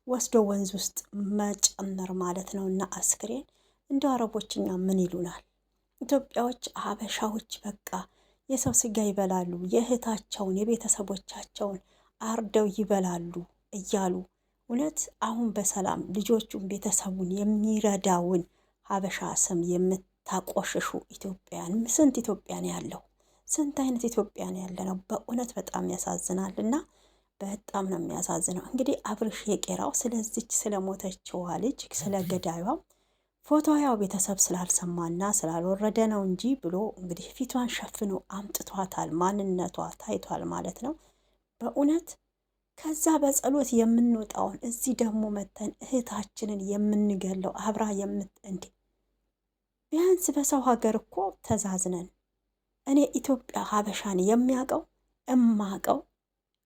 ወስዶ ወንዝ ውስጥ መጨመር ማለት ነው። እና አስክሬን እንደ አረቦችኛ ምን ይሉናል? ኢትዮጵያዎች ሀበሻዎች በቃ የሰው ስጋ ይበላሉ፣ የእህታቸውን የቤተሰቦቻቸውን አርደው ይበላሉ እያሉ እውነት አሁን በሰላም ልጆቹን ቤተሰቡን የሚረዳውን ሀበሻ ስም የምታቆሽሹ ኢትዮጵያን ስንት ኢትዮጵያን ያለው ስንት አይነት ኢትዮጵያን ያለ ነው። በእውነት በጣም ያሳዝናል እና በጣም ነው የሚያሳዝነው። እንግዲህ አብርሽ የቄራው ስለዚች ስለሞተችዋ ልጅ ስለ ገዳዩዋ ፎቶ ያው ቤተሰብ ስላልሰማና ስላልወረደ ነው እንጂ ብሎ እንግዲህ ፊቷን ሸፍኖ አምጥቷታል። ማንነቷ ታይቷል ማለት ነው በእውነት ከዛ በጸሎት የምንወጣውን እዚህ ደግሞ መተን እህታችንን የምንገለው አብራ እንዴ! ቢያንስ በሰው ሀገር እኮ ተዛዝነን እኔ ኢትዮጵያ ሀበሻን የሚያውቀው እማቀው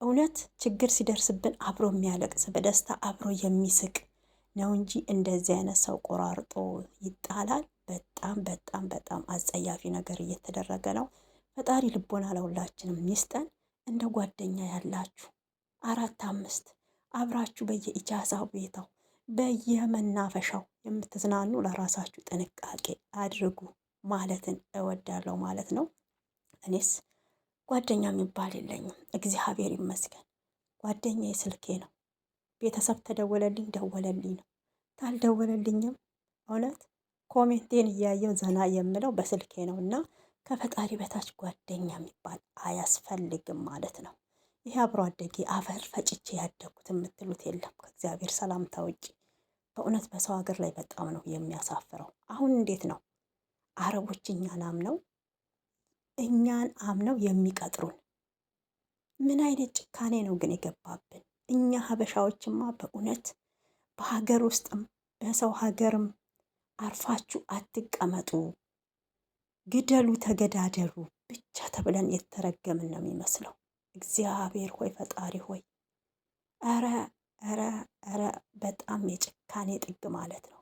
እውነት ችግር ሲደርስብን አብሮ የሚያለቅስ በደስታ አብሮ የሚስቅ ነው እንጂ እንደዚህ አይነት ሰው ቆራርጦ ይጣላል። በጣም በጣም በጣም አጸያፊ ነገር እየተደረገ ነው። ፈጣሪ ልቦና ለሁላችንም ይስጠን። እንደ ጓደኛ ያላችሁ 4 5 አብራችሁ በየኢጃዛው ቤታው በየመናፈሻው የምትዝናኑ ለራሳችሁ ጥንቃቄ አድርጉ ማለትን እወዳለሁ ማለት ነው። እኔስ ጓደኛ የሚባል የለኝም፣ እግዚአብሔር ይመስገን። ጓደኛዬ ስልኬ ነው። ቤተሰብ ተደወለልኝ ደወለልኝ ነው፣ ታልደወለልኝም እውነት ኮሜንቴን እያየው ዘና የምለው በስልኬ ነው። እና ከፈጣሪ በታች ጓደኛ የሚባል አያስፈልግም ማለት ነው። ይሄ አብሮ አደጌ አፈር ፈጭቼ ያደጉት የምትሉት የለም ከእግዚአብሔር ሰላምታ ውጭ። በእውነት በሰው ሀገር ላይ በጣም ነው የሚያሳፍረው። አሁን እንዴት ነው አረቦች እኛን አምነው የሚቀጥሩን? ምን አይነት ጭካኔ ነው ግን የገባብን? እኛ ሀበሻዎችማ በእውነት በሀገር ውስጥም በሰው ሀገርም አርፋችሁ አትቀመጡ፣ ግደሉ፣ ተገዳደሉ ብቻ ተብለን የተረገምን ነው የሚመስለው። እግዚአብሔር ሆይ ፈጣሪ ሆይ፣ ኧረ ኧረ ኧረ በጣም የጭካኔ ጥግ ማለት ነው።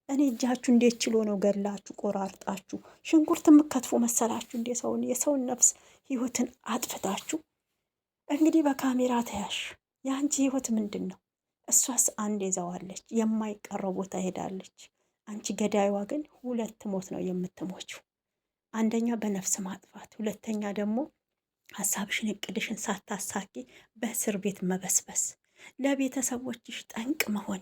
እኔ እጃችሁ እንዴት ችሎ ነው ገላችሁ ቆራርጣችሁ ሽንኩርት የምከትፉ መሰላችሁ? እንዴ የሰውን ነፍስ ህይወትን አጥፍታችሁ እንግዲህ በካሜራ ተያሽ። የአንቺ ህይወት ምንድን ነው? እሷስ አንድ ይዘዋለች፣ የማይቀረው ቦታ ሄዳለች። አንቺ ገዳይዋ ግን 2 ሞት ነው የምትሞችው። አንደኛ በነፍስ ማጥፋት፣ ሁለተኛ ደግሞ ሀሳብሽን እቅድሽን ሳታሳኪ በእስር ቤት መበስበስ፣ ለቤተሰቦችሽ ጠንቅ መሆን